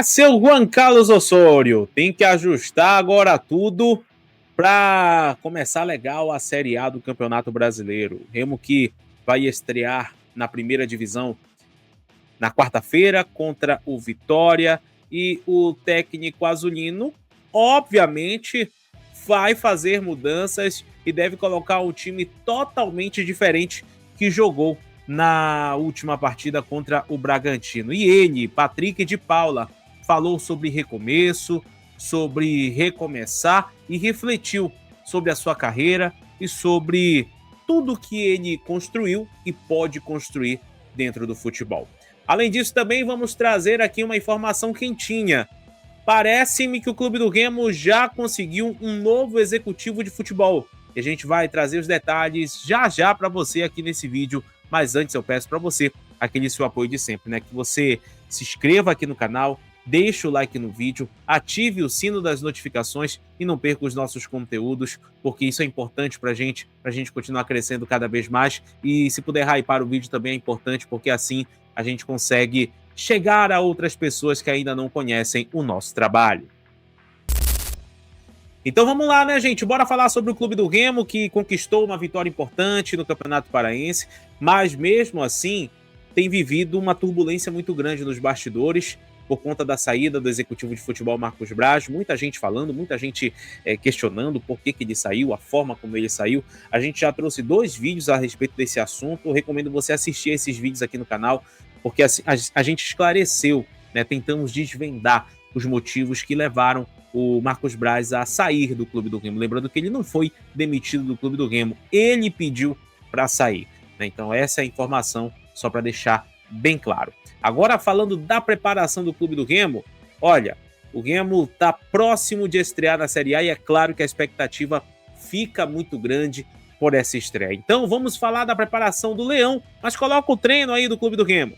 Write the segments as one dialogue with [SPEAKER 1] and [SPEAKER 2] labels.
[SPEAKER 1] Seu Juan Carlos Osório, tem que ajustar agora tudo para começar legal a Série A do Campeonato Brasileiro. Remo que vai estrear na primeira divisão na quarta-feira contra o Vitória e o técnico azulino, obviamente, vai fazer mudanças e deve colocar um time totalmente diferente que jogou na última partida contra o Bragantino. E ele, Patrick de Paula, falou sobre recomeço, sobre recomeçar e refletiu sobre a sua carreira e sobre tudo que ele construiu e pode construir dentro do futebol. Além disso, também vamos trazer aqui uma informação quentinha. Parece-me que o Clube do Remo já conseguiu um novo executivo de futebol. E a gente vai trazer os detalhes já já para você aqui nesse vídeo. Mas antes eu peço para você aquele seu apoio de sempre, né? Que você se inscreva aqui no canal, deixe o like no vídeo, ative o sino das notificações e não perca os nossos conteúdos, porque isso é importante para a gente continuar crescendo cada vez mais. E se puder hypar o vídeo também é importante, porque assim a gente consegue chegar a outras pessoas que ainda não conhecem o nosso trabalho. Então vamos lá, né, gente? Bora falar sobre o Clube do Remo, que conquistou uma vitória importante no Campeonato Paraense, mas mesmo assim tem vivido uma turbulência muito grande nos bastidores por conta da saída do executivo de futebol Marcos Braz. Muita gente falando, muita gente questionando por que ele saiu, a forma como ele saiu. A gente já trouxe 2 vídeos a respeito desse assunto. Eu recomendo você assistir esses vídeos aqui no canal, porque assim, a gente esclareceu, né, tentamos desvendar os motivos que levaram o Marcos Braz a sair do Clube do Remo. Lembrando que ele não foi demitido do Clube do Remo, ele pediu para sair, né? Então essa é a informação, só para deixar bem claro. Agora falando da preparação do Clube do Remo, olha, o Remo está próximo de estrear na Série A e é claro que a expectativa fica muito grande por essa estreia. Então vamos falar da preparação do Leão, mas coloca o treino aí do Clube do Remo.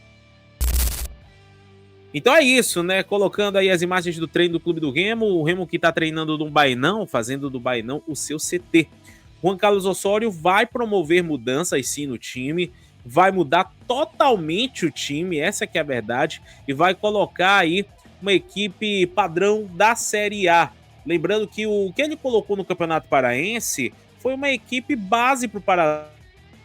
[SPEAKER 1] Então é isso, né? Colocando aí as imagens do treino do Clube do Remo, o Remo que tá treinando no Bainão, fazendo do Bainão o seu CT. Juan Carlos Osório vai promover mudanças sim no time, vai mudar totalmente o time, essa que é a verdade, e vai colocar aí uma equipe padrão da Série A. Lembrando que o que ele colocou no Campeonato Paraense foi uma equipe base para o Paraná.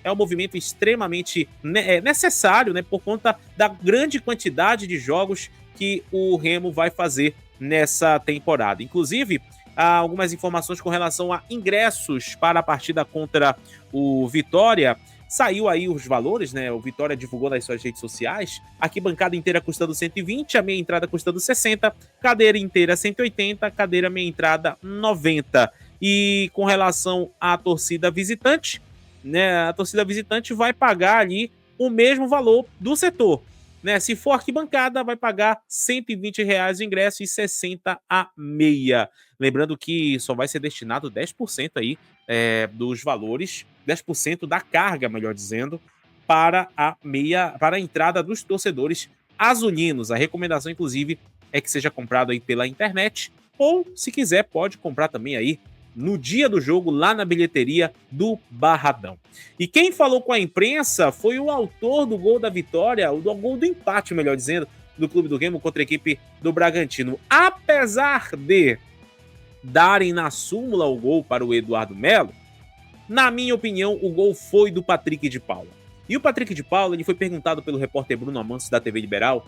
[SPEAKER 1] É um movimento extremamente necessário, né, por conta da grande quantidade de jogos que o Remo vai fazer nessa temporada. Inclusive, há algumas informações com relação a ingressos para a partida contra o Vitória. Saiu aí os valores, né? O Vitória divulgou nas suas redes sociais. Arquibancada inteira custando 120, a meia entrada custando 60, cadeira inteira 180, cadeira meia entrada 90. E com relação à torcida visitante, né, a torcida visitante vai pagar ali o mesmo valor do setor. Né? Se for arquibancada, vai pagar R$ 120 o ingresso e 60 a meia. Lembrando que só vai ser destinado 10% aí dos valores, 10% da carga, melhor dizendo, para a meia, para a entrada dos torcedores azulinos. A recomendação, inclusive, é que seja comprado aí pela internet ou, se quiser, pode comprar também aí no dia do jogo, lá na bilheteria do Barradão. E quem falou com a imprensa foi o autor do gol da vitória, do gol do empate, melhor dizendo, do Clube do Remo contra a equipe do Bragantino. Apesar de darem na súmula o gol para o Eduardo Melo, na minha opinião, o gol foi do Patrick de Paula. E o Patrick de Paula, ele foi perguntado pelo repórter Bruno Amantes da TV Liberal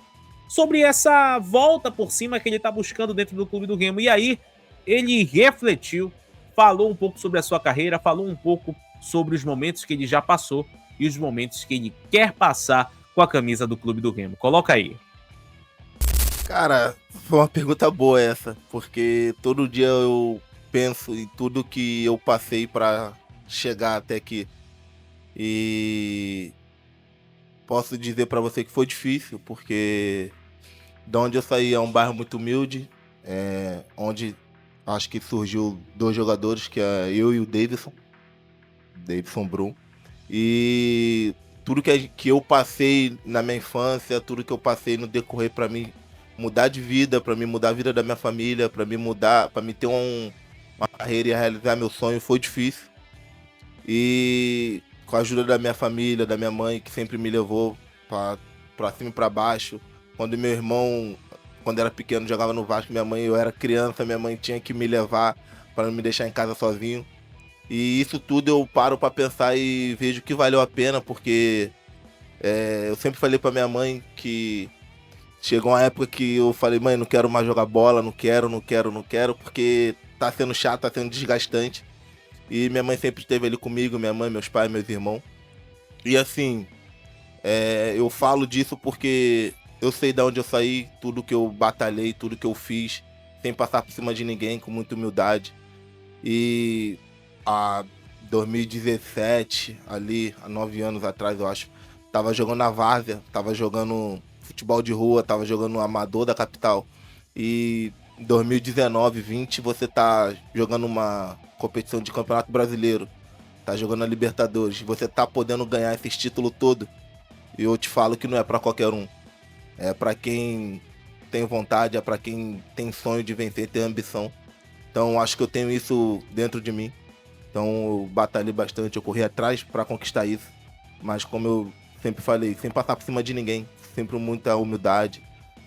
[SPEAKER 1] sobre essa volta por cima que ele está buscando dentro do Clube do Remo. E aí, ele refletiu, falou um pouco sobre a sua carreira, falou um pouco sobre os momentos que ele já passou e os momentos que ele quer passar com a camisa do Clube do Remo. Coloca aí.
[SPEAKER 2] Cara, foi uma pergunta boa essa, porque todo dia eu penso em tudo que eu passei pra chegar até aqui. E posso dizer pra você que foi difícil, porque de onde eu saí é um bairro muito humilde, onde acho que surgiu 2 jogadores, que é eu e o Davidson Brum. E tudo que eu passei na minha infância, tudo que eu passei no decorrer pra mim mudar de vida, pra mim mudar a vida da minha família, pra mim mudar, para mim ter uma carreira e realizar meu sonho foi difícil. E com a ajuda da minha família, da minha mãe, que sempre me levou pra cima e pra baixo. Quando meu irmão quando era pequeno, jogava no Vasco, eu era criança, minha mãe tinha que me levar para não me deixar em casa sozinho. E isso tudo eu paro para pensar e vejo que valeu a pena, porque eu sempre falei para minha mãe que chegou uma época que eu falei, mãe, não quero mais jogar bola, não quero, porque tá sendo chato, tá sendo desgastante. E minha mãe sempre esteve ali comigo, minha mãe, meus pais, meus irmãos. E assim, eu falo disso porque eu sei de onde eu saí, tudo que eu batalhei, tudo que eu fiz, sem passar por cima de ninguém, com muita humildade. E há 2017, ali, há 9 anos atrás, eu acho, tava jogando na várzea, tava jogando futebol de rua, tava jogando no amador da capital. E em 2019, 20, você tá jogando uma competição de campeonato brasileiro, tá jogando a Libertadores, você tá podendo ganhar esses títulos todo. E eu te falo que não é pra qualquer um. É pra quem tem vontade, é pra quem tem sonho de vencer, tem ambição. Então acho que eu tenho isso dentro de mim. Então eu batalhei bastante, eu corri atrás pra conquistar isso. Mas como eu sempre falei, sem passar por cima de ninguém, sempre muita humildade,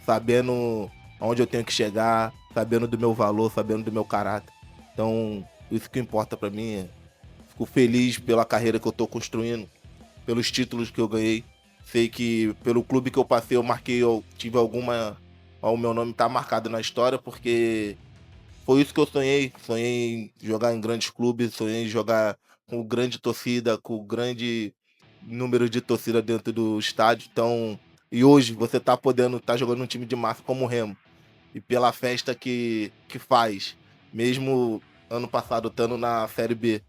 [SPEAKER 2] sabendo onde eu tenho que chegar, sabendo do meu valor, sabendo do meu caráter. Então isso que importa pra mim. Fico feliz pela carreira que eu tô construindo, pelos títulos que eu ganhei. Sei que pelo clube que eu passei, eu tive alguma. O meu nome tá marcado na história, porque foi isso que eu sonhei. Sonhei em jogar em grandes clubes, sonhei em jogar com grande torcida, com grande número de torcida dentro do estádio. Então, e hoje você tá podendo tá jogando um time de massa como o Remo. E pela festa que faz, mesmo ano passado estando na Série B,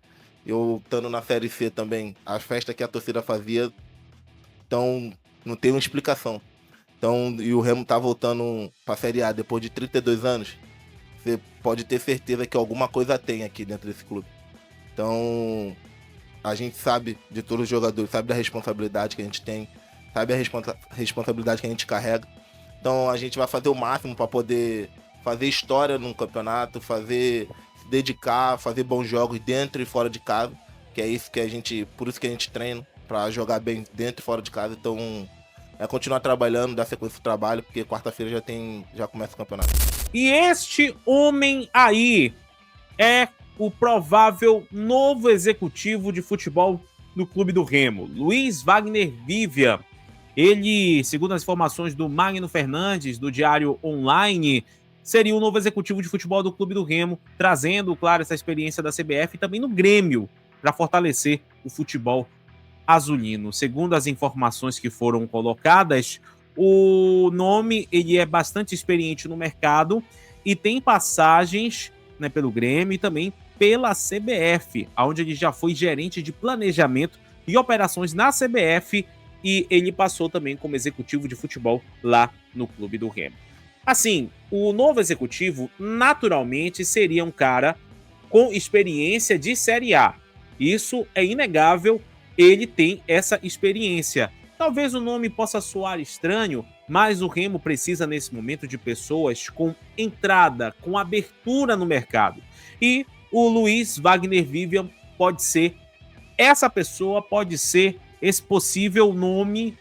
[SPEAKER 2] eu estando na Série C também, a festa que a torcida fazia, então não tem uma explicação. Então, e o Remo tá voltando pra Série A depois de 32 anos, você pode ter certeza que alguma coisa tem aqui dentro desse clube. Então, a gente sabe de todos os jogadores, sabe da responsabilidade que a gente tem, sabe a responsabilidade que a gente carrega. Então, a gente vai fazer o máximo para poder fazer história num campeonato, se dedicar, fazer bons jogos dentro e fora de casa, que é isso que a gente, por isso que a gente treina, para jogar bem dentro e fora de casa. Então, é continuar trabalhando, dar sequência do trabalho, porque quarta-feira já começa o campeonato.
[SPEAKER 1] E este homem aí é o provável novo executivo de futebol do Clube do Remo, Luiz Wagner Vivian. Ele, segundo as informações do Magno Fernandes, do Diário Online, seria o novo executivo de futebol do Clube do Remo, trazendo, claro, essa experiência da CBF e também no Grêmio, para fortalecer o futebol azulino. Segundo as informações que foram colocadas, o nome ele é bastante experiente no mercado e tem passagens, né, pelo Grêmio e também pela CBF, onde ele já foi gerente de planejamento e operações na CBF e ele passou também como executivo de futebol lá no Clube do Remo. Assim, o novo executivo naturalmente seria um cara com experiência de Série A. Isso é inegável, ele tem essa experiência. Talvez o nome possa soar estranho, mas o Remo precisa nesse momento de pessoas com entrada, com abertura no mercado. E o Luiz Wagner Vivian pode ser essa pessoa, pode ser esse possível nome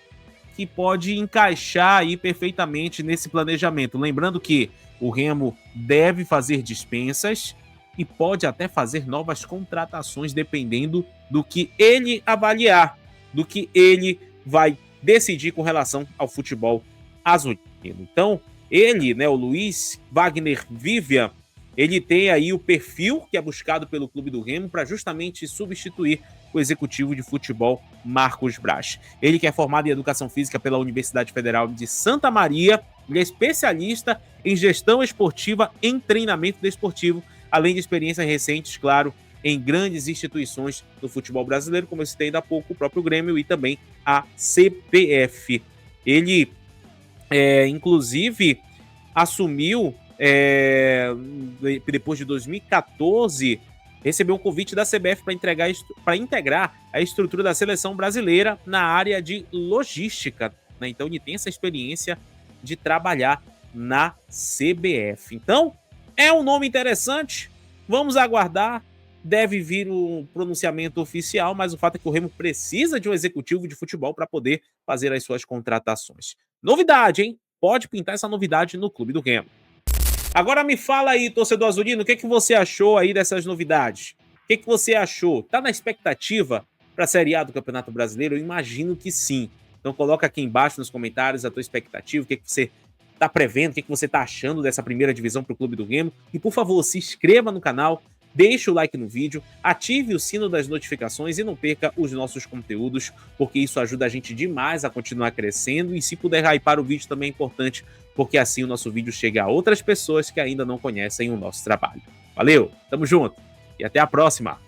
[SPEAKER 1] que pode encaixar aí perfeitamente nesse planejamento. Lembrando que o Remo deve fazer dispensas e pode até fazer novas contratações dependendo do que ele avaliar, do que ele vai decidir com relação ao futebol azulino. Então, ele, né, o Luiz Wagner Vivian, ele tem aí o perfil que é buscado pelo Clube do Remo para justamente substituir o executivo de futebol Marcos Braz. Ele que é formado em Educação Física pela Universidade Federal de Santa Maria, ele é especialista em gestão esportiva em treinamento desportivo, além de experiências recentes, claro, em grandes instituições do futebol brasileiro, como eu citei ainda há pouco, o próprio Grêmio e também a CBF. Ele, inclusive, assumiu, depois de 2014, recebeu um convite da CBF para integrar a estrutura da seleção brasileira na área de logística, né? Então ele tem essa experiência de trabalhar na CBF. Então, é um nome interessante, vamos aguardar, deve vir o pronunciamento oficial, mas o fato é que o Remo precisa de um executivo de futebol para poder fazer as suas contratações. Novidade, hein? pode pintar essa novidade no Clube do Remo. Agora me fala aí, torcedor azulino, o que você achou aí dessas novidades? O que você achou? Tá na expectativa para a Série A do Campeonato Brasileiro? Eu imagino que sim. Então coloca aqui embaixo nos comentários a tua expectativa, o que você tá prevendo, o que você tá achando dessa primeira divisão para o Clube do Remo. E por favor, se inscreva no canal, deixe o like no vídeo, ative o sino das notificações e não perca os nossos conteúdos, porque isso ajuda a gente demais a continuar crescendo. E se puder hypar o vídeo também é importante, porque assim o nosso vídeo chega a outras pessoas que ainda não conhecem o nosso trabalho. Valeu, tamo junto e até a próxima!